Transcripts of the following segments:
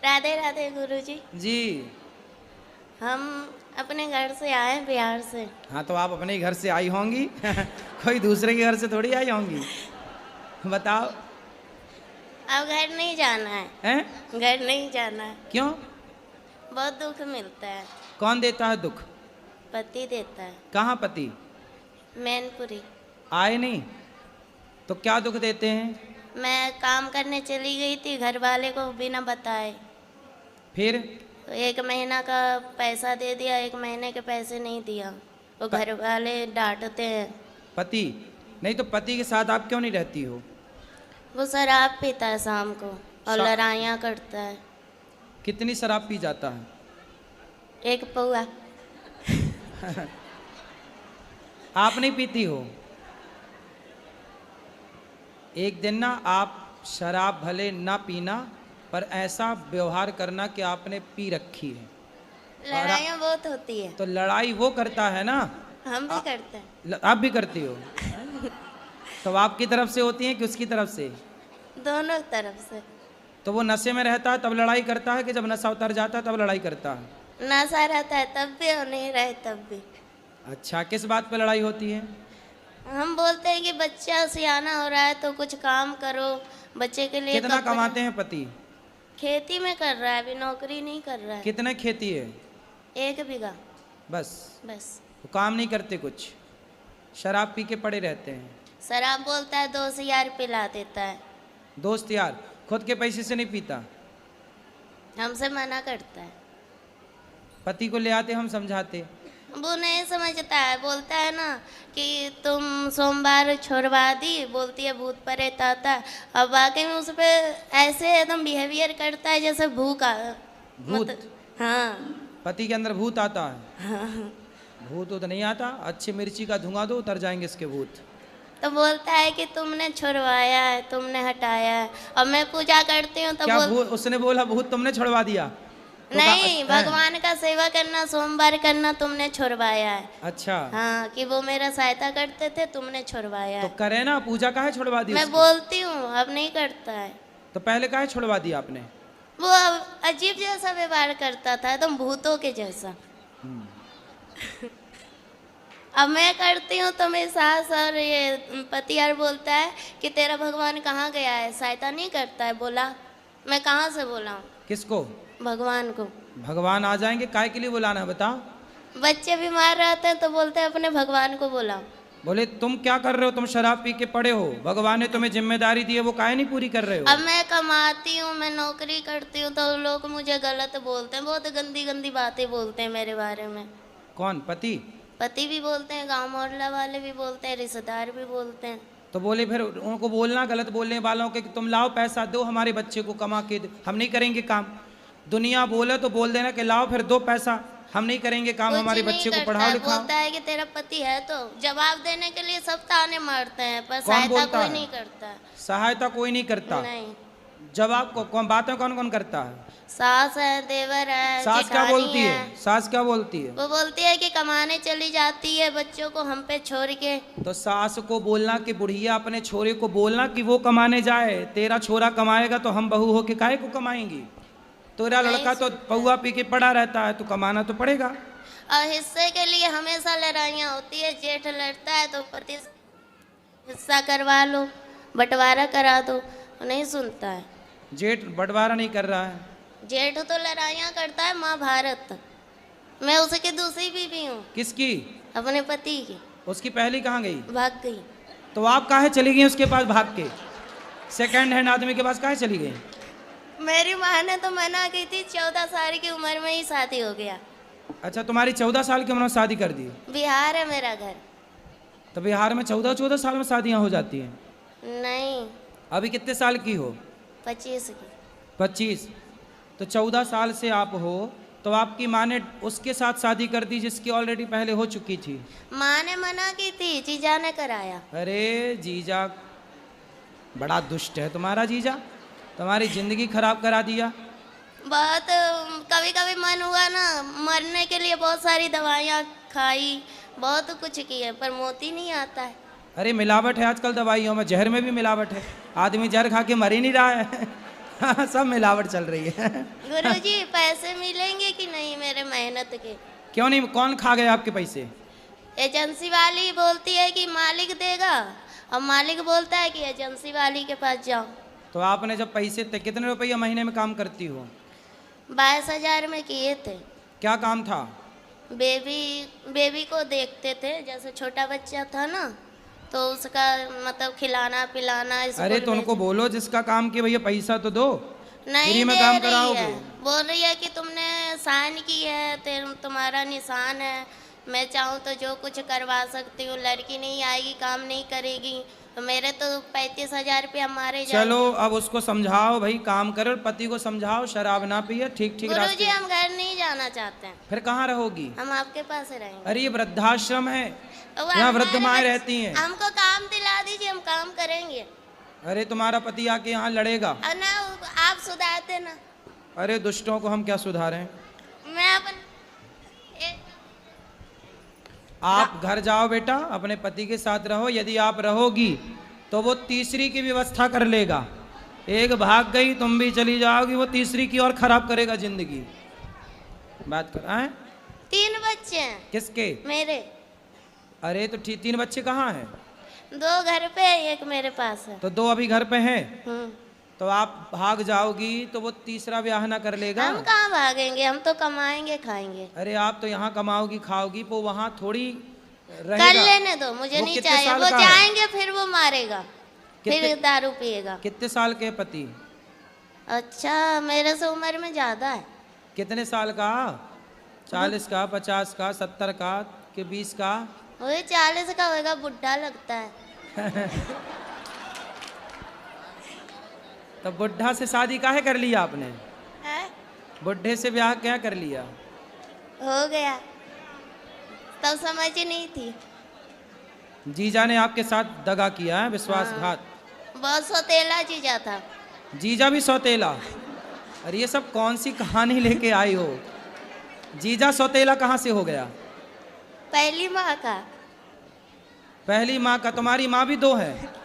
राधे राधे गुरुजी। जी। हम अपने घर से आए हैं, बिहार से। हाँ तो आप अपने घर से आई होंगी कोई दूसरे के घर से थोड़ी आई होंगी। बताओ। अब घर नहीं जाना है। हैं? घर नहीं जाना है। क्यों? बहुत दुख मिलता है। कौन देता है दुख? पति देता है। कहाँ पति? मैनपुरी। आए नहीं तो क्या दुख देते हैं? मैं काम करने चली गई थी घर वाले को बिना बताए। फिर? तो 1 महीना का पैसा दे दिया, 1 महीने के पैसे नहीं दिया तो घर वाले डांटते हैं। पति नहीं तो पति के साथ आप क्यों नहीं रहती हो? वो शराब पीता है शाम को और लड़ाइयाँ करता है। कितनी शराब पी जाता है? 1 पौआ। आप नहीं पीती हो? एक दिन ना आप शराब भले ना पीना पर ऐसा व्यवहार करना कि आपने पी रखी है। लड़ाइयाँ बहुत होती है। तो लड़ाई वो करता है ना। हम भी करते हैं। आप भी करती हो? तो आपकी तरफ से होती है कि उसकी तरफ से? दोनों तरफ से। तो वो नशे में रहता है तब लड़ाई करता है कि जब नशा उतर जाता है तब लड़ाई करता है? नशा रहता है तब भी और नहीं रहे तब भी। अच्छा, किस बात पे लड़ाई होती है? हम बोलते हैं कि बच्चा सियाना हो रहा है तो कुछ काम करो बच्चे के लिए। कितना कमाते हैं पति? खेती में कर रहा है, अभी नौकरी नहीं कर रहा है। कितने खेती है? 1 बीघा। बस? बस। वो काम नहीं करते कुछ, शराब पी के पड़े रहते हैं। शराब बोलता है 2 यार पिला देता है। दोस्त यार, खुद के पैसे से नहीं पीता? हमसे मना करता है। पति को ले आते, हम समझाते। वो नहीं समझता है, बोलता है ना कि तुम सोमवार छोड़वा दी, बोलती है भूत प्रेत आता है। अब वाकई में उस पर ऐसे एकदम बिहेवियर करता है जैसे भूत। हाँ। पति के अंदर भूत आता है? हाँ। भूत तो नहीं आता, अच्छी मिर्ची का धुआं दो उतर जाएंगे इसके भूत। तो बोलता है कि तुमने छुड़वाया है, तुमने हटाया है। और मैं पूजा करती हूँ तो क्या उसने बोला भूत तुमने छुड़वा दिया? तो नहीं, भगवान का सेवा करना, सोमवार करना तुमने छुड़वाया है। अच्छा। हाँ, कि वो मेरा सहायता करते थे, तुमने छुड़वाया तो है। करे ना, पूजा काहे छुड़वा दी? मैं बोलती हूँ, अब नहीं करता है। तो पहले काहे छुड़वा दिया आपने? वो अजीब जैसा व्यवहार करता था, एकदम भूतों के जैसा। अब मैं करती हूँ तो मेरी सास और ये पति यार बोलता है कि तेरा भगवान कहाँ गया है, सहायता नहीं करता है। बोला मैं कहाँ से बोला हूँ? किसको? भगवान को। भगवान आ जाएंगे, काय के लिए बुलाना है बताओ? बच्चे बीमार रहते हैं तो बोलते हैं अपने भगवान को बुलाओ। बोले तुम क्या कर रहे हो, तुम शराब पी के पड़े हो, भगवान ने तुम्हें जिम्मेदारी दी है, वो काहे नहीं पूरी कर रहे हो? अब मैं कमाती हूँ, मैं नौकरी करती हूँ तो लोग मुझे गलत बोलते हैं, बहुत गंदी गंदी बातें बोलते हैं मेरे बारे में। कौन? पति? पति भी बोलते हैं, गांव मोहल्ला वाले भी बोलते हैं, रिश्तेदार भी बोलते हैं। तो बोले फिर उनको बोलना गलत बोलने वालों के कि तुम लाओ पैसा दो हमारे बच्चे को कमा के दो, हम नहीं करेंगे काम। दुनिया बोले तो बोल देना कि लाओ फिर दो पैसा, हम नहीं करेंगे काम, हमारे बच्चे को पढ़ाओ लिखाओ। बोलता है कि तेरा पति है तो जवाब देने के लिए सब ताने मारते हैं पर सहायता कोई नहीं करता। सहायता कोई नहीं करता? नहीं। जवाब को कौन, बातें कौन कौन करता है? सास है, देवर है, सास क्या बोलती है? सास क्या बोलती है? वो बोलती है कि कमाने चली जाती है बच्चों को हम पे छोड़ के। तो सास को बोलना कि बुढ़िया अपने छोरे को बोलना कि वो कमाने जाए, तेरा छोरा कमाएगा तो हम बहू होके काहे को कमाएंगी? तेरा लड़का तो पौआ पी के पड़ा रहता है, तो कमाना तो पड़ेगा। और हिस्से के लिए हमेशा लड़ाइयाँ होती है, जेठ लड़ता है तो पति हिस्सा करवा लो, बंटवारा करा दो, नहीं सुनता है। जेठ बंटवारा नहीं कर रहा है? जेठ तो लड़ाइयाँ करता है महाभारत। मैं उसकी दूसरी बीवी हूँ। किसकी? अपने पति की। उसकी पहली कहाँ गई? भाग गई। तो आप काहे चली गई उसके पास भाग के? सेकंड हैंड आदमी के पास काहे चली गई? मेरी माँ ने तो मना की थी, 14 साल की उम्र में ही शादी हो गया। अच्छा, तुम्हारी 14 साल की उम्र में शादी कर दी? बिहार है मेरा घर। तो बिहार में 14 साल में शादियां हो जाती हैं? नहीं। अभी कितने साल की हो? 25 की। 25? तो 14 साल से आप हो तो आपकी माँ ने उसके साथ शादी कर दी जिसकी ऑलरेडी पहले हो चुकी थी? माँ ने मना की थी, जीजा ने कराया। अरे जीजा बड़ा दुष्ट है तुम्हारा जीजा, तुम्हारी जिंदगी खराब करा दिया। बहुत कभी कभी मन हुआ ना मरने के लिए, बहुत सारी दवाइयाँ खाई, बहुत कुछ किए पर मोती नहीं आता है। अरे मिलावट है आजकल दवाइयों में, जहर में भी मिलावट है, आदमी जहर खा के मर ही नहीं रहा है सब मिलावट चल रही है। गुरुजी पैसे मिलेंगे कि नहीं मेरे मेहनत के? क्यों नहीं, कौन खा गया आपके पैसे? एजेंसी वाली बोलती है कि मालिक देगा, और मालिक बोलता है कि एजेंसी वाली के पास जाओ। तो आपने जब पैसे थे, कितने रुपये महीने में काम करती हो? 22,000 में किए थे। क्या काम था? बेबी को देखते थे, जैसे छोटा बच्चा था ना, तो उसका मतलब खिलाना पिलाना। अरे तो उनको बोलो जिसका काम किया भैया पैसा तो दो, नहीं फ्री में दे काम रही कराओगे। है, बोल रही है कि तुमने साइन की है, तुम्हारा निशान है, मैं चाहूँ तो जो कुछ करवा सकती हूँ, लड़की नहीं आएगी काम नहीं करेगी, तो मेरे तो 35,000 रुपया मारे जाएंगे। चलो अब उसको समझाओ भाई, काम करो, पति को समझाओ शराब ना पिए, ठीक ठीक गुरुजी रास्ते। हम घर नहीं जाना चाहते हैं, फिर कहाँ रहोगी? हम आपके पास रहेंगे। अरे ये वृद्धाश्रम है, तो यहाँ वृद्ध हमारे माएँ बच्चे- रहती हैं। हमको काम दिला दीजिए, हम काम करेंगे। अरे तुम्हारा पति आके यहाँ लड़ेगा। और ना आप सुधारते ना। अरे दुष्टों को हम क्या सुधारें? मैं अपन आप घर जाओ बेटा, अपने पति के साथ रहो, यदि आप रहोगी तो वो तीसरी की व्यवस्था कर लेगा। एक भाग गई, तुम भी चली जाओगी, वो तीसरी की और खराब करेगा जिंदगी। बात कर आए? 3 बच्चे हैं किसके? मेरे। अरे तो 3 बच्चे कहाँ हैं? 2 घर पे है, 1 मेरे पास है। तो 2 अभी घर पे हैं, हम्म। तो आप भाग जाओगी तो वो तीसरा ब्याह ना कर लेगा। हम कहाँ भागेंगे, हम तो कमाएंगे खाएंगे। अरे आप तो यहाँ कमाओगी खाओगी, वो वहाँ थोड़ी कर रहेगा। लेने दो, मुझे वो नहीं कितने चाहिए। साल वो का है? जाएंगे फिर वो मारेगा, फिर कितने- दारू पिएगा। कितने साल के पति? अच्छा मेरे से उम्र में ज्यादा है। कितने साल का? 40 का, 50 का, 70 का, कि 20 का? वही 40 का होगा, बुढ़ा लगता है। तो बुढ़ा से शादी काहे कर लिया आपने? है? बुढ़े से ब्याह क्या कर लिया? हो गया, तब समझ ही नहीं थी। जीजा ने आपके साथ दगा किया है, विश्वासघात। बहुत सौतेला जीजा था। जीजा भी सौतेला? अरे ये सब कौन सी कहानी लेके आई हो? जीजा सौतेला कहाँ से हो गया? पहली माँ का। पहली माँ का? तुम्हारी माँ भी 2 है?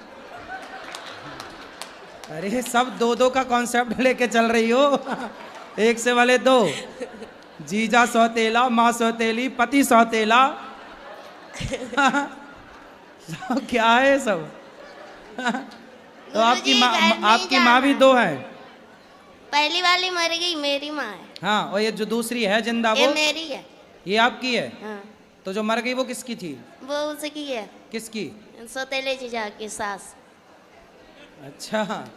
अरे सब 2-2 का कॉन्सेप्ट लेके चल रही हो। एक से वाले 2, जीजा सौतेला, माँ सौतेली, पति सौतेला। सब क्या है सब? तो आपकी माँ भी 2 है? पहली वाली मर गई, मेरी माँ है। हाँ, और ये जो दूसरी है जिंदा, ये वो मेरी है। ये आपकी है? हाँ, तो जो मर गई वो किसकी थी? वो उसकी है, किसकी? सौतेले जीजा की सास। अच्छा,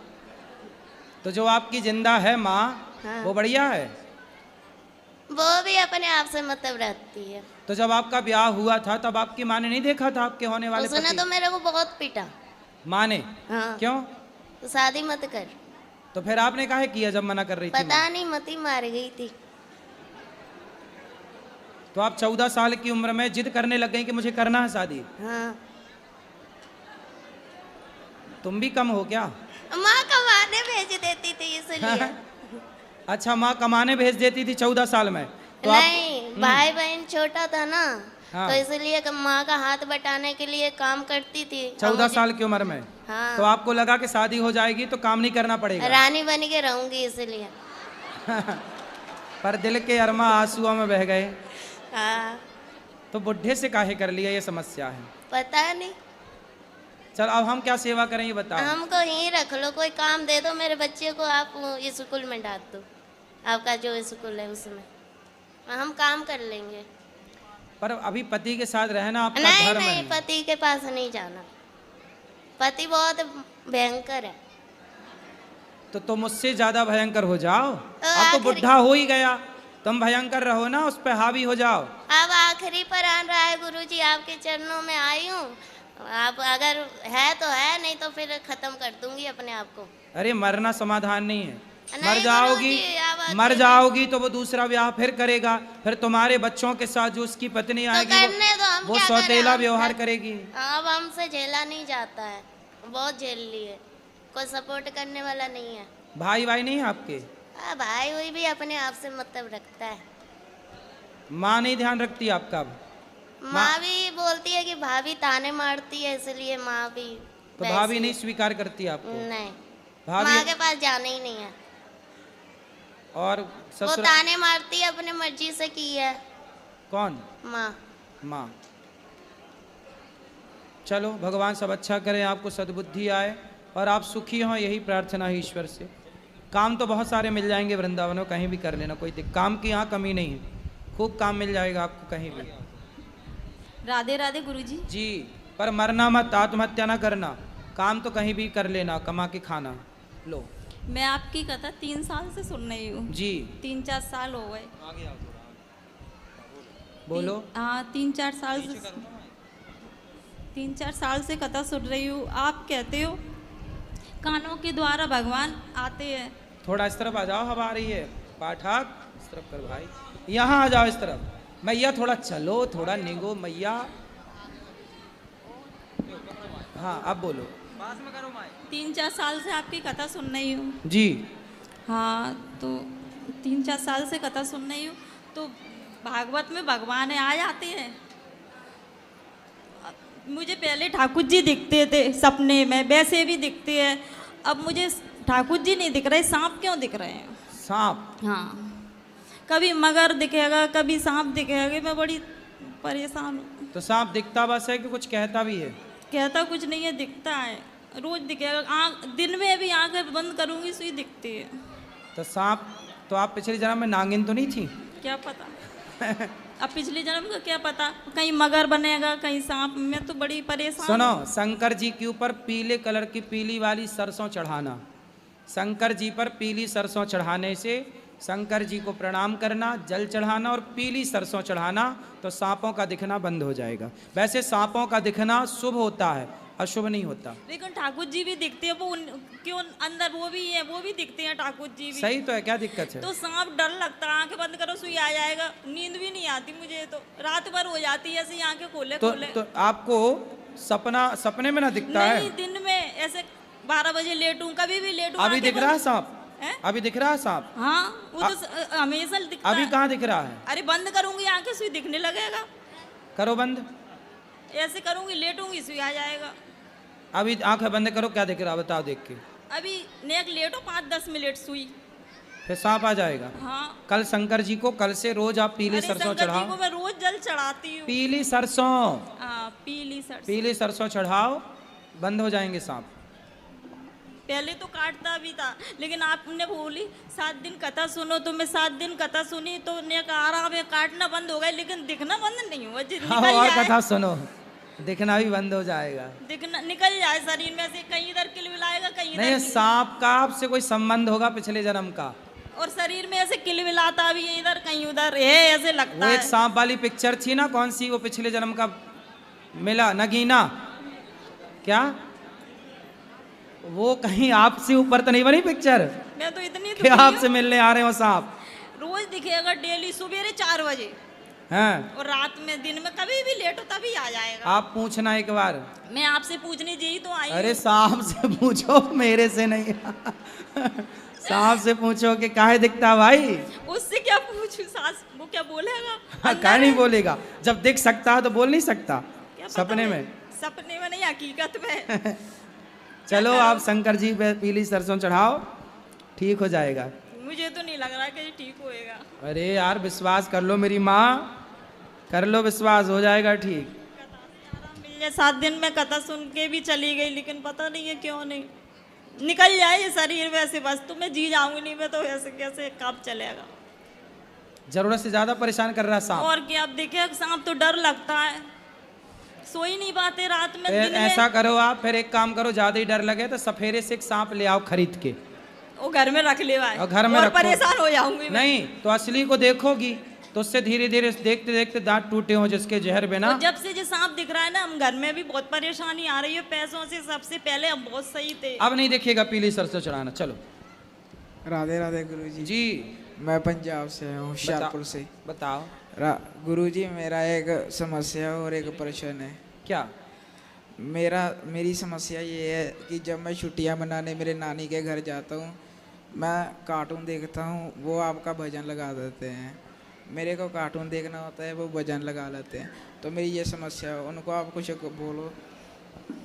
तो जो आपकी जिंदा है माँ, हाँ। वो बढ़िया है? वो भी अपने आप से मतलब रखती है। तो जब आपका ब्याह हुआ था तब आपकी माँ ने नहीं देखा था आपके होने वाले उसने पति? तो मेरे को बहुत पीटा। माँ ने? हाँ। क्यों? तो शादी मत कर। तो फिर आपने काहे किया जब मना कर रही थी पता माँ? नहीं, मती मार गई थी। तो आप 14 साल की उम्र में जिद करने लग गई कि मुझे करना है शादी। हाँ। तुम भी कम हो क्या? माँ कमाने भेज देती थी इसलिए। अच्छा, माँ कमाने भेज देती थी 14 साल में? तो नहीं, भाई बहन छोटा था ना, हाँ। तो इसलिए माँ का हाथ बटाने के लिए काम करती थी। 14 साल की उम्र में? हाँ। तो आपको लगा कि शादी हो जाएगी तो काम नहीं करना पड़ेगा। रानी बन के रहूंगी इसलिए। पर दिल के अरमा आंसुओं में बह गए। हाँ। तो बुढ़े से काहे कर लिया, ये समस्या है। पता नहीं। चल अब हम क्या सेवा करें ये बताओ। हमको यहीं रख लो, कोई काम दे दो, मेरे बच्चे को आप स्कूल में डाल दो, आपका जो स्कूल है उसमें, हम काम कर लेंगे। पर अभी पति के साथ रहना आपका नहीं धर्म नहीं, है। पति के पास नहीं जाना, पति बहुत भयंकर है। तो तुम मुझसे ज्यादा भयंकर हो जाओ। अब तो आखिरी- बुढ़ा हो ही गया, तुम भयंकर रहो ना, उस पे हावी हो जाओ। अब आखिरी पर आन रहा है गुरुजी, आपके चरणों में आई हूँ। आप अगर है तो है, नहीं तो फिर खत्म कर दूंगी अपने आप को। अरे मरना समाधान नहीं है। नहीं मर जाओगी, गुरुजी, आप मर अकेले- जाओगी तो वो दूसरा ब्याह फिर करेगा, फिर तुम्हारे बच्चों के साथ जो उसकी पत्नी तो आएगी करने दो, हम वो क्या करें, सौतेला हम व्यवहार कर- करेगी। अब हमसे झेला नहीं जाता है, बहुत झेल लिए, कोई सपोर्ट करने वाला नहीं है। भाई भाई नहीं है आपके? भाई हुई भी अपने आप से मतलब रखता है। माँ नहीं ध्यान रखती आपका? अब माँ भी बोलती है कि भाभी ताने मारती है, इसलिए माँ भी तो वैसी भाभी है। नहीं स्वीकार करती आपको? नहीं, भाभी माँ के पास जाना ही नहीं है। और वो ससुर ताने मारती है, अपने मर्जी से की है कौन? माँ। माँ। चलो भगवान सब अच्छा करें, आपको सद्बुद्धि आए और आप सुखी हों, यही प्रार्थना है ईश्वर से। काम तो बहुत सारे मिल जाएंगे वृंदावन में, कहीं भी कर लेना, कोई काम की यहाँ कमी नहीं है, खूब काम मिल जाएगा आपको कहीं भी। राधे राधे गुरुजी। जी, पर मरना मत, आत्महत्या ना करना, काम तो कहीं भी कर लेना, कमा के खाना। लो मैं आपकी कथा 3 साल से सुन रही हूँ। जी, 3-4 साल हो गए। बोलो। हाँ 3-4 साल से 3-4 साल से कथा सुन रही हूँ। आप कहते हो कानों के द्वारा भगवान आते हैं। थोड़ा इस तरफ आ जाओ, हवा आ रही है। पाठक इस तरफ कर भाई, यहाँ आ जाओ इस तरफ। मैया थोड़ा चलो, थोड़ा निगो मैया। हाँ अब बोलो। 3-4 साल से आपकी कथा सुन रही हूँ। जी हाँ तो 3-4 साल से कथा सुन रही हूँ, तो भागवत में भगवान आ जाते हैं। मुझे पहले ठाकुर जी दिखते थे सपने में, वैसे भी दिखते हैं। अब मुझे ठाकुर जी नहीं दिख रहे, सांप क्यों दिख रहे हैं? सांप? हाँ, कभी मगर दिखेगा, कभी सांप दिखेगा, मैं बड़ी परेशान हूँ। तो सांप दिखता बस है कि कुछ कहता भी है? कहता कुछ नहीं है, दिखता है, रोज दिखेगा। आँख दिन में भी आंखें बंद करूंगी सुई दिखती है। तो सांप, तो आप पिछले जन्म में नागिन तो नहीं थी? क्या पता अब पिछले जन्म का क्या पता, कहीं मगर बनेगा कहीं सांप। मैं तो बड़ी परेशान। सुनो, शंकर जी के ऊपर पीले कलर की पीली वाली सरसों चढ़ाना, शंकर जी पर पीली सरसों चढ़ाने से शंकर जी को प्रणाम करना, जल चढ़ाना और पीली सरसों चढ़ाना, तो सांपों का दिखना बंद हो जाएगा। वैसे सांपों का दिखना शुभ होता है, अशुभ नहीं होता। लेकिन ठाकुर जी भी दिखते हैं, वो क्यों अंदर वो भी है, वो भी दिखते हैं ठाकुर जी भी। सही तो है, क्या दिक्कत है? तो सांप डर लगता है, आंखें बंद करो सुई आ जाएगा। नींद भी नहीं आती मुझे, तो रात भर हो जाती है ऐसे ही आंखें खोले खोले। तो आपको सपने में ना दिखता नहीं, है? दिन में ऐसे 12 बजे लेटूं, कभी भी लेटूं। अभी दिख रहा है सांप? अभी दिख रहा है सांप? हाँ वो तो हमेशा दिखता है। अभी कहाँ दिख रहा है? अरे बंद करूंगी आंखें सुई दिखने लगेगा। करो बंद। ऐसे करूंगी, लेटूंगी सुई आ जाएगा। अभी आंखें बंद करो, क्या दिख रहा है बताओ देख के। अभी नेक लेटो 5-10 मिनट सुई, फिर सांप आ जाएगा। हाँ। कल शंकर जी को, कल से रोज आप पीली सरसों शंकर जी चढ़ाओ। को मैं रोज जल चढ़ाती हूँ। पीली सरसों, हाँ पीली सरसों। पीली सरसों चढ़ाओ, बंद हो जाएंगे सांप। पहले तो काटता भी था, लेकिन आपने बोली 7 दिन कथा सुनो, तो मैं 7 दिन कथा सुनी, तो ने कहा आराम है, काटना बंद हो गया, लेकिन दिखना बंद नहीं हुआ। हाँ, और कथा सुनो, दिखना भी बंद हो जाएगा। दिखना निकल जाए शरीर में से, कहीं इधर किलबिलाएगा कहीं नहीं, सांप का आपसे कोई संबंध होगा पिछले जन्म का, और शरीर में ऐसे किलबिलाता भी है, इधर कहीं उधर है, ऐसे लगता वो है। एक सांप वाली पिक्चर थी ना, कौन सी, वो पिछले जन्म का मिला, नगीना क्या, वो कहीं आपसे ऊपर तो नहीं बनी पिक्चर? मैं तो इतनी क्या आपसे मिलने आ रहे हो सांप? रोज दिखेगा डेली, सुबह 4 बजे हैं? और रात में, दिन में कभी भी लेटो तभी आ जाएगा। आप पूछना एक बार। मैं आपसे पूछने यही तो आई। अरे सांप से पूछो, मेरे से नहीं। सांप से पूछो कि काहे दिखता भाई। उससे क्या पूछूं, सास वो क्या बोलेगा? काहे नहीं बोलेगा, जब दिख सकता है तो बोल नहीं सकता? क्या पता सपने में? सपने में नहीं, हकीकत में। चलो आप शंकर जी पे पीली सरसों चढ़ाओ, ठीक हो जाएगा। मुझे तो नहीं लग रहा कि ठीक होएगा। अरे यार विश्वास कर लो मेरी माँ, कर लो विश्वास, हो जाएगा ठीक। मिल जाए 7 दिन में कथा सुन के भी चली गई, लेकिन पता नहीं है क्यों नहीं निकल जाए ये शरीर वैसे, बस तो मैं जी जाऊंगी, नहीं मैं तो ऐसे कैसे कब चलेगा। जरूरत से ज्यादा परेशान कर रहा है सांप। और क्या, अब देखिए सांप तो डर लगता है, सो ही नहीं पाते रात में। दिन में ऐसा करो आप, फिर एक काम करो, ज्यादा ही डर लगे तो सफेरे से एक सांप ले आओ खरीद के, वो घर में रख ले और घर में और रखो। परेशान हो जाऊंगी मैं। नहीं तो असली को देखोगी तो उससे धीरे धीरे देखते देखते दांत टूटे हो जिसके जहर बिना। तो जब से जो सांप दिख रहा है ना, हम घर में भी बहुत परेशानी आ रही है पैसों से। सबसे पहले हम बहुत सही थे, अब नहीं देखिएगा पीली सरसों चढ़ाना। चलो। राधे राधे गुरुजी। जी मैं पंजाब से हूँ, होशियारपुर से। बताओ। गुरुजी मेरा एक समस्या और एक प्रश्न है। क्या? मेरी समस्या ये है कि जब मैं छुट्टियाँ मनाने मेरे नानी के घर जाता हूँ, मैं कार्टून देखता हूँ, वो आपका भजन लगा देते हैं। मेरे को कार्टून देखना होता है, वो भजन लगा लेते हैं। तो मेरी ये समस्या है, उनको आप कुछ बोलो।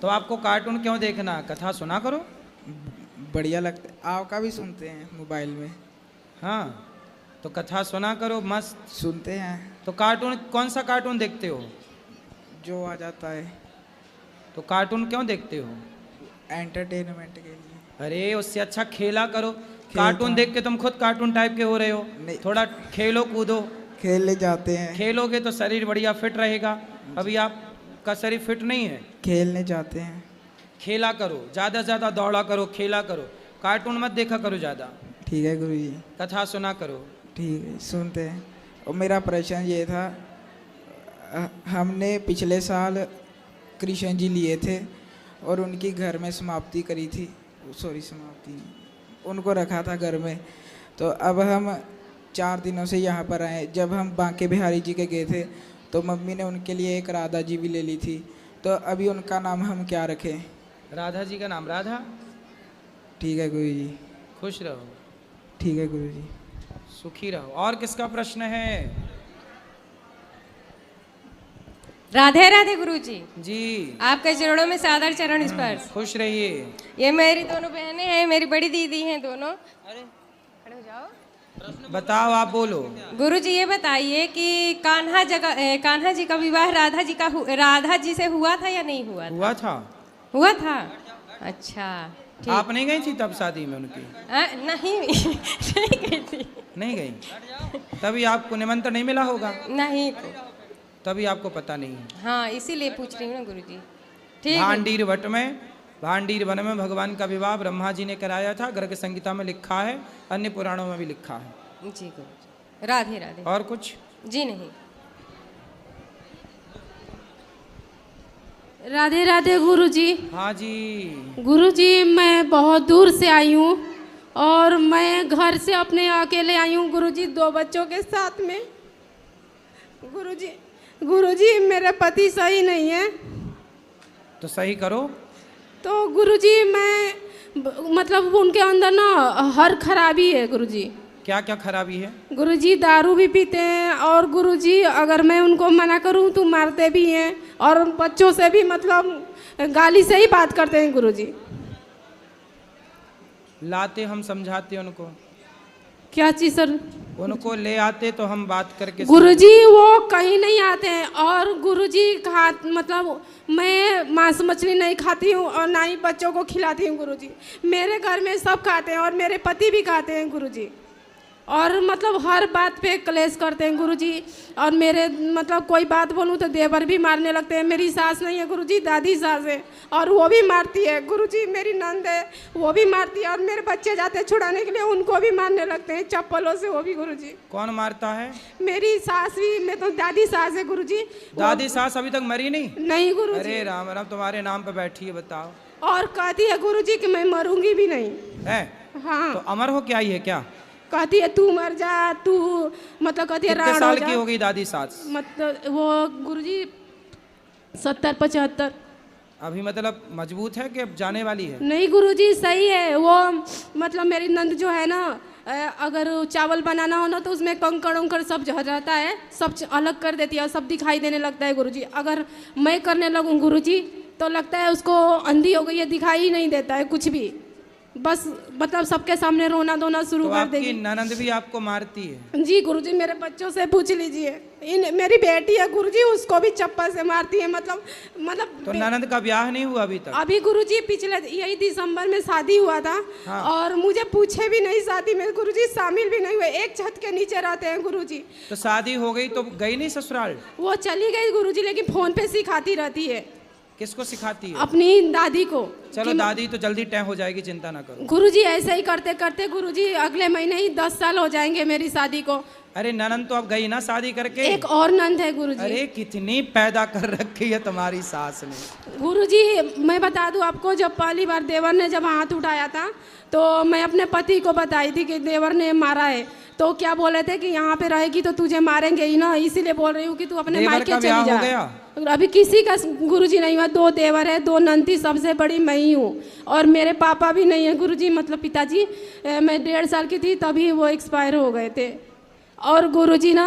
तो आपको कार्टून क्यों देखना, कथा सुना करो। बढ़िया लगता है, आपका भी सुनते हैं मोबाइल में। हाँ, तो कथा सुना करो मस्त। सुनते हैं, तो कार्टून कौन सा कार्टून देखते हो? जो आ जाता है तो कार्टून क्यों देखते हो? एंटरटेनमेंट के लिए। अरे उससे अच्छा खेला करो। कार्टून देख के तुम खुद कार्टून टाइप के हो रहे हो। नहीं। थोड़ा खेलो कूदो। खेलने जाते हैं, खेलोगे तो शरीर बढ़िया फिट रहेगा। अभी आपका शरीर फिट नहीं है। खेलने जाते हैं। खेला करो, ज़्यादा से ज़्यादा दौड़ा करो, खेला करो। कार्टून मत देखा करो ज़्यादा। ठीक है गुरुजी। कथा सुना करो। ठीक है, सुनते हैं। और मेरा प्रश्न ये था, हमने पिछले साल कृष्ण जी लिए थे और उनकी घर में समाप्ति करी थी, सॉरी समाप्ति नहीं, उनको रखा था घर में। तो अब हम 4 दिनों से यहाँ पर आए। जब हम बांके बिहारी जी के गए थे तो मम्मी ने उनके लिए एक राधा जी भी ले ली थी। तो अभी उनका नाम हम क्या रखें? राधा जी का नाम राधा। ठीक है गुरुजी। खुश रहो, ठीक है गुरुजी। सुखी रहो। और किसका प्रश्न है? राधे राधे गुरुजी। जी, आपके चरणों में सादर चरण स्पर्श। खुश रहिए। ये मेरी दोनों बहनें हैं, मेरी बड़ी दीदी हैं दोनों। खड़े हो जाओ। बताओ, आप बोलो। गुरुजी ये बताइए कि कान्हा जी का विवाह राधा जी से हुआ था या नहीं हुआ था? हुआ था। हुआ था, अच्छा ठीक। आप नहीं गई थी तब शादी में उनकी? नहीं नहीं गई थी। नहीं गई, तभी आपको निमंत्रण नहीं मिला होगा, नहीं, तभी आपको पता नहीं है। हाँ इसीलिए पूछ रही हूँ ना गुरुजी। ठीक है। Bhandir what may, Bhandir one में भगवान का विवाह ब्रह्मा जी ने कराया था। गर्ग संहिता में लिखा है, अन्य पुराणों में भी लिखा है। जी गुरुजी। राधे राधे। और कुछ? जी नहीं। राधे राधे गुरुजी। हाँ जी। गुरुजी मैं बहुत दूर से आई हूँ और मैं घर से अपने अकेले आई हूँ गुरुजी, 2 बच्चों के साथ में। गुरुजी मेरे पति सही नहीं है। तो सही करो। तो गुरुजी मैं मतलब उनके अंदर ना हर खराबी है गुरुजी। क्या क्या खराबी है? गुरुजी दारू भी पीते हैं और गुरुजी अगर मैं उनको मना करूं तो मारते भी हैं और बच्चों से भी मतलब गाली से ही बात करते हैं गुरुजी। लाते हम समझाते उनको। क्या चीज़ सर? उनको ले आते तो हम बात करके। गुरुजी वो कहीं नहीं आते हैं और गुरुजी मतलब मैं मांस मछली नहीं खाती हूँ और ना ही बच्चों को खिलाती हूँ गुरुजी। मेरे घर में सब खाते हैं और मेरे पति भी खाते हैं गुरुजी। और मतलब हर बात पे क्लेश करते हैं गुरुजी। और मेरे मतलब कोई बात बोलूँ तो देवर भी मारने लगते हैं। मेरी सास नहीं है गुरुजी, दादी सास है और वो भी मारती है गुरुजी। मेरी नंद है वो भी मारती है और मेरे बच्चे जाते हैं छुड़ाने के लिए, उनको भी मारने लगते हैं चप्पलों से, वो भी गुरुजी। कौन मारता है? मेरी सास भी, मैं तो दादी सास है गुरुजी। दादी सास अभी तक मरी नहीं? नहीं गुरुजी। अरे राम राम, तुम्हारे नाम पे बैठी है, बताओ। और कहती है गुरुजी कि मैं मरूंगी भी नहीं है? हाँ तो अमर हो क्या ही है क्या? कहती है तू मर जा, तू मतलब कहती है कितने रावण हो साल जा। की हो गई दादी सास? मतलब वो गुरुजी 70-75। अभी मतलब मजबूत है कि अब जाने वाली है? नहीं गुरुजी सही है वो। मतलब मेरी नंद जो है ना, अगर चावल बनाना हो ना तो उसमें कंकड़ उंकड़ सब झड़ जाता है, सब अलग कर देती है और सब दिखाई देने लगता है गुरुजी। अगर मैं करने लगूँ गुरुजी तो लगता है उसको अंधी हो गई है, दिखाई ही नहीं देता है कुछ भी, बस मतलब सबके सामने रोना धोना शुरू तो कर आपकी देगी। ननद भी आपको मारती है? जी गुरुजी मेरे बच्चों से पूछ लीजिए। मेरी बेटी है गुरुजी, उसको भी चप्पल से मारती है। मतलब तो ननद का ब्याह नहीं हुआ अभी तक? अभी गुरुजी पिछले यही दिसंबर में शादी हुआ था। हाँ। और मुझे पूछे भी नहीं शादी में गुरुजी, शामिल भी नहीं हुए, एक छत के नीचे रहते हैं गुरुजी। तो शादी हो गई तो गई नहीं ससुराल? वो चली गई गुरुजी, लेकिन फोन पे सिखाती रहती है। किसको सिखाती है? अपनी दादी को। चलो दादी तो जल्दी तय हो जाएगी, चिंता ना करो। गुरुजी ऐसे ही करते करते गुरुजी अगले महीने ही 10 साल हो जाएंगे मेरी शादी को। अरे ननद तो अब गई ना शादी करके? एक और नंद है गुरुजी। अरे कितनी पैदा कर रखी है तुम्हारी सास ने। गुरुजी मैं बता दूं आपको, जब पहली बार देवर ने जब हाथ उठाया था तो मैं अपने पति को बताई थी कि देवर ने मारा है। तो क्या बोले थे कि यहाँ पे रहेगी तो तुझे मारेंगे ही ना, इसीलिए बोल रही हूँ कि तू अपने मायके चली जा। हो गया? अभी किसी का गुरुजी नहीं हुआ। 2 देवर है, 2 नंदी, सबसे बड़ी मैं ही हूँ और मेरे पापा भी नहीं है गुरुजी, मतलब पिताजी। मैं 1.5 साल की थी तभी वो एक्सपायर हो गए थे। और गुरुजी ना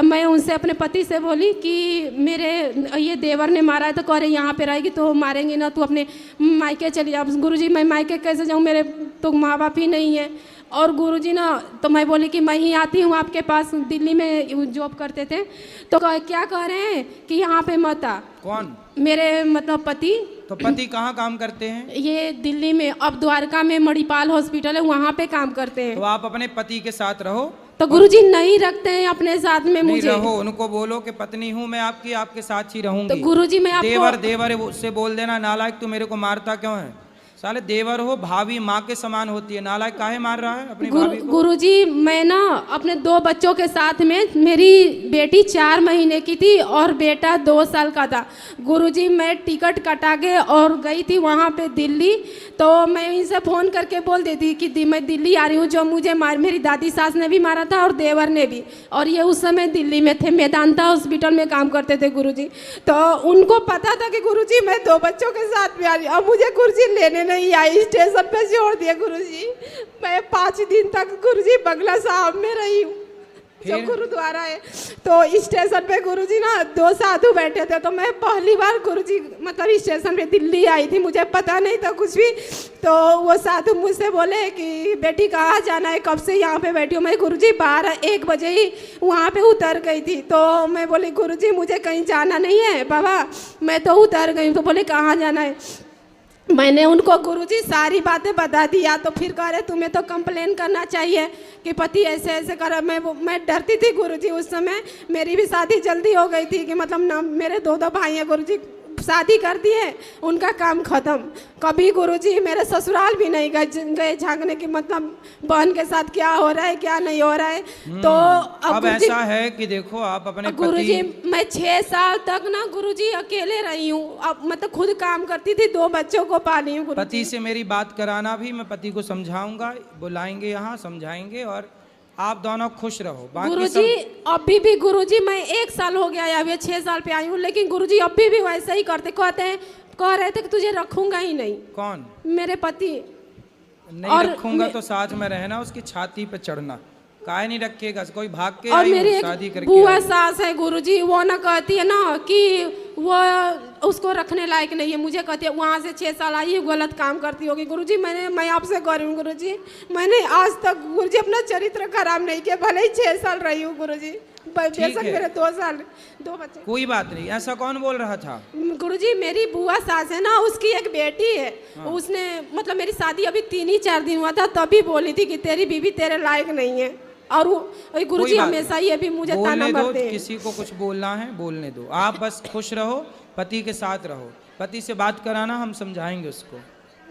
मैं उनसे अपने पति से बोली कि मेरे ये देवर ने मारा है, तो कह रहे यहाँ पे रहेगी तो मारेंगे ना, तू अपने मायके चली जा। गुरुजी मैं मायके कैसे जाऊँ, मेरे तो माँ बाप ही नहीं है। और गुरुजी ना, तो मैं बोली कि मैं ही आती हूँ आपके पास, दिल्ली में जॉब करते थे। तो क्या कह रहे हैं कि यहाँ पे मत आ। कौन? मेरे मतलब पति। तो पति कहाँ काम करते हैं? ये दिल्ली में, अब द्वारका में मणिपाल हॉस्पिटल है, वहाँ पे काम करते हैं। तो आप अपने पति के साथ रहो। तो गुरुजी नहीं रखते हैं अपने साथ में नहीं मुझे। रहो, उनको बोलो कि पत्नी हूँ मैं आपकी, आपके साथ ही रहूंगी। तो गुरुजी मैं आपको देवर देवर है, उससे बोल देना नालायक तू मेरे को मारता क्यों है? साले देवर हो, भाभी माँ के समान होती है, नालायक काहे मार रहा है अपनी भाभी को? गुरुजी मैं ना अपने 2 बच्चों के साथ में, मेरी बेटी 4 महीने की थी और बेटा 2 साल का था। गुरुजी मैं टिकट कटा के और गई थी वहाँ पे दिल्ली। तो मैं इनसे फ़ोन करके बोल देती कि मैं दिल्ली आ रही हूँ, जो मुझे मेरी दादी सास ने भी मारा था और देवर ने भी, और ये उस समय दिल्ली में थे, मेदांता हॉस्पिटल में काम करते थे गुरुजी। तो उनको पता था कि गुरुजी मैं 2 बच्चों के साथ भी आ रही हूँ। अब मुझे गुरुजी लेने नहीं आई, स्टेशन पे छोड़ दिया गुरुजी। मैं 5 दिन तक गुरुजी बंगला साहब में रही हूँ, जो गुरुद्वारा है। तो स्टेशन पे गुरुजी ना 2 साधु बैठे थे। तो मैं पहली बार गुरुजी मतलब स्टेशन पे दिल्ली आई थी, मुझे पता नहीं था कुछ भी। तो वो साधु मुझसे बोले कि बेटी कहाँ जाना है, कब से यहाँ पे बैठी हूँ? मैं गुरुजी 12-1 बजे ही वहाँ पे उतर गई थी। तो मैं बोली गुरुजी मुझे कहीं जाना नहीं है बाबा, मैं तो उतर गई हूँ। तो बोले कहाँ जाना है? मैंने उनको गुरुजी सारी बातें बता दिया। तो फिर कह रहे तुम्हें तो कंप्लेन करना चाहिए कि पति ऐसे ऐसे कर। मैं डरती थी गुरुजी उस समय, मेरी भी शादी जल्दी हो गई थी कि मतलब ना, मेरे 2 भाई हैं गुरुजी, शादी कर दिए, उनका काम खत्म। कभी गुरुजी मेरे ससुराल भी नहीं गए झांकने की, मतलब बहन के साथ क्या हो रहा है क्या नहीं हो रहा है। तो अब ऐसा है कि देखो आप अपने गुरुजी मैं 6 साल तक ना गुरुजी अकेले रही हूँ। अब मतलब खुद काम करती थी, 2 बच्चों को पाली हूँ। पति से मेरी बात कराना भी, मैं पति को समझाऊंगा, बुलाएंगे यहाँ समझाएंगे, और आप दोनों खुश रहो। गुरुजी अभी भी गुरुजी मैं 1 साल हो गया है, अभी 6 साल पे आई हूँ, लेकिन गुरुजी अभी भी वैसे ही करते, कह रहे थे कि तुझे रखूंगा ही नहीं। कौन? मेरे पति। नहीं रखूंगा तो साथ में रहना, उसकी छाती पे चढ़ना, काहे नहीं रखेगा? कोई भाग के और मेरी शादी करके बुआ सास है गुरुजी, वो ना कहती है ना कि वो उसको रखने लायक नहीं है, मुझे कहती है वहाँ से 6 साल आई गलत काम करती होगी। गुरुजी मैं आपसे कह रही हूँ गुरुजी, मैंने आज तक गुरुजी अपना चरित्र खराब नहीं किया, भले ही 6 साल रही हूँ गुरुजी, बेशक मेरे 2 साल 2 बच्चे। कोई बात नहीं, ऐसा कौन बोल रहा था? गुरुजी मेरी बुआ सास है ना, उसकी एक बेटी है। उसने मतलब मेरी शादी अभी 3-4 दिन हुआ था, तभी बोली थी कि तेरी बीवी तेरे लायक नहीं है। और गुरुजी हमेशा ये भी मुझे ताना मारते हैं। किसी को कुछ बोलना है बोलने दो, आप बस खुश रहो, पति के साथ रहो, पति से बात कराना, हम समझाएंगे उसको।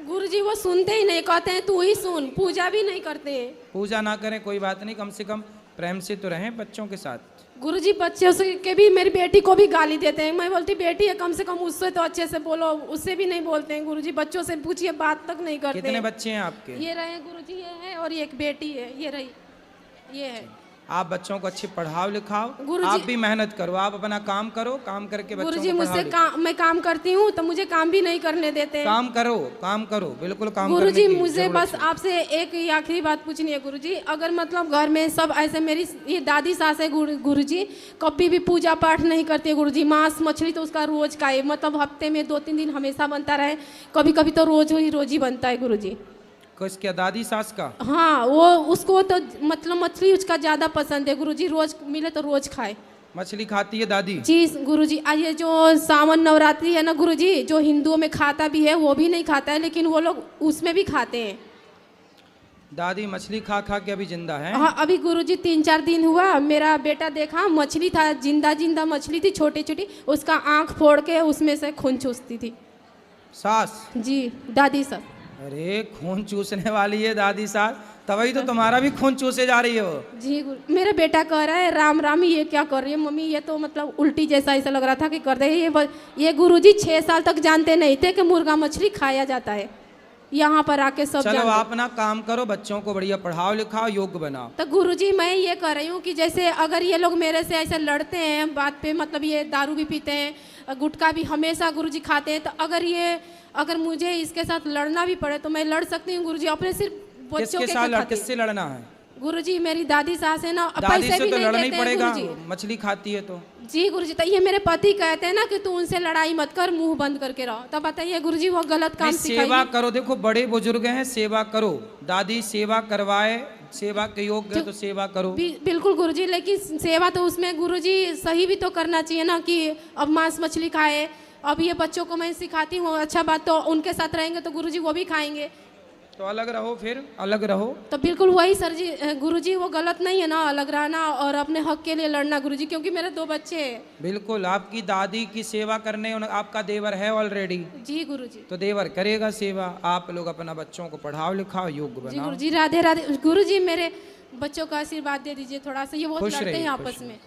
गुरुजी वो सुनते ही नहीं, कहते हैं तू ही सुन, पूजा भी नहीं करते हैं। पूजा ना करें कोई बात नहीं, कम से कम प्रेम से तो रहें बच्चों के साथ। गुरुजी बच्चों से के भी, मेरी बेटी को भी गाली देते हैं। मैं बोलती बेटी है, कम से कम उससे तो अच्छे से बोलो, उससे भी नहीं बोलते हैं गुरुजी। बच्चों से पूछिए, बात तक नहीं करते। कितने बच्चे हैं आपके? ये रहे गुरुजी, ये है, और एक बेटी है, ये रही, ये है। आप बच्चों को अच्छे पढ़ाओ लिखाओ, आप भी मेहनत करो, आप अपना काम करो, काम करके बच्चों गुरुजी को मुझसे मैं काम करती हूँ तो मुझे काम भी नहीं करने देते। काम करो बिल्कुल काम। गुरुजी मुझे बस आपसे एक ही आखिरी बात पूछनी है गुरुजी, अगर मतलब घर में सब ऐसे, मेरी ये दादी सास है गुरुजी, कभी भी पूजा पाठ नहीं करती है गुरुजी। मांस मछली तो उसका रोज का है, मतलब हफ्ते में 2-3 दिन हमेशा बनता रहे, कभी कभी तो रोज ही बनता है गुरुजी। क्या दादी सास का? हाँ, वो उसको तो मतलब मछली उसका ज़्यादा पसंद है गुरुजी, रोज मिले तो रोज खाए। मछली खाती है दादी? जी गुरुजी। ये जो सावन नवरात्रि है ना गुरुजी, जो हिंदुओं में खाता भी है वो भी नहीं खाता है, लेकिन वो लोग उसमें भी खाते हैं। दादी मछली खा खा के अभी जिंदा है? हाँ, अभी गुरुजी 3-4 दिन हुआ, मेरा बेटा देखा मछली था, जिंदा मछली थी, छोटी छोटी, उसका आँख फोड़ के उसमें से खून चूसती थी सास। जी दादी सास। अरे खून चूसने वाली है दादी सास, तभी तो तुम्हारा भी खून चूसे जा रही है वो। जी मेरा बेटा कह रहा है राम राम ये क्या कर रही है मम्मी, ये तो मतलब उल्टी जैसा ऐसा लग रहा था कि कर दे। ये गुरुजी 6 साल तक जानते नहीं थे कि मुर्गा मछली खाया जाता है, यहाँ पर आके सब चलो आप ना काम करो, बच्चों को बढ़िया पढ़ाओ लिखाओ, योग्य बनाओ। तो गुरुजी मैं ये कह रही हूँ कि जैसे अगर ये लोग मेरे से ऐसे लड़ते हैं बात पे, मतलब ये दारू भी पीते हैं, गुटखा भी हमेशा गुरुजी खाते हैं, तो अगर मुझे इसके साथ लड़ना भी पड़े तो मैं लड़ सकती हूँ गुरुजी, अपने सिर्फ बच्चों के साथ। किससे लड़ना है गुरुजी? मेरी दादी सास है ना, दादी पैसे से भी तो नहीं लड़ना ही देते हैं पड़ेगा, गुरुजी। मछली खाती है तो। जी गुरुजी, तो ये मेरे पति कहते हैं ना कि तू उनसे लड़ाई मत कर, मुंह बंद करके रहो। तो बताइए गुरुजी वो गलत काम नहीं, सेवा सिखाएगी। करो। देखो बड़े बुजुर्ग हैं, सेवा करो। दादी सेवा करवाए, सेवा के योग्य है तो सेवा करो। बिल्कुल गुरुजी, लेकिन सेवा तो उसमें गुरुजी सही भी तो करना चाहिए ना, कि अब मांस मछली खाए। अब ये बच्चों को मैं सिखाती हूँ अच्छा बात, तो उनके साथ रहेंगे तो गुरुजी वो भी खाएंगे। तो अलग रहो, फिर अलग रहो। तो बिल्कुल वही सर जी, गुरुजी वो गलत नहीं है ना, अलग रहना और अपने हक के लिए लड़ना गुरुजी, क्योंकि मेरे 2 बच्चे हैं। बिल्कुल, आपकी दादी की सेवा करने आपका देवर है ऑलरेडी, जी गुरुजी। तो देवर करेगा सेवा। आप लोग अपना बच्चों को पढ़ाओ लिखाओ, योग्य जी बनाओ। गुरुजी, राधे राधे। गुरुजी मेरे बच्चों का आशीर्वाद दे दीजिए थोड़ा सा, ये बहुत खुश लड़ते रहिए, हैं खुश आपस रहिए। में।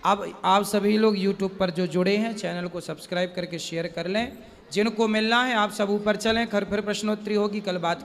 अब आप सभी लोग YouTube पर जो जुड़े हैं, चैनल को सब्सक्राइब करके शेयर कर लें। जिनको मिलना है आप सब ऊपर चलें, घर फिर प्रश्नोत्तरी होगी, कल बात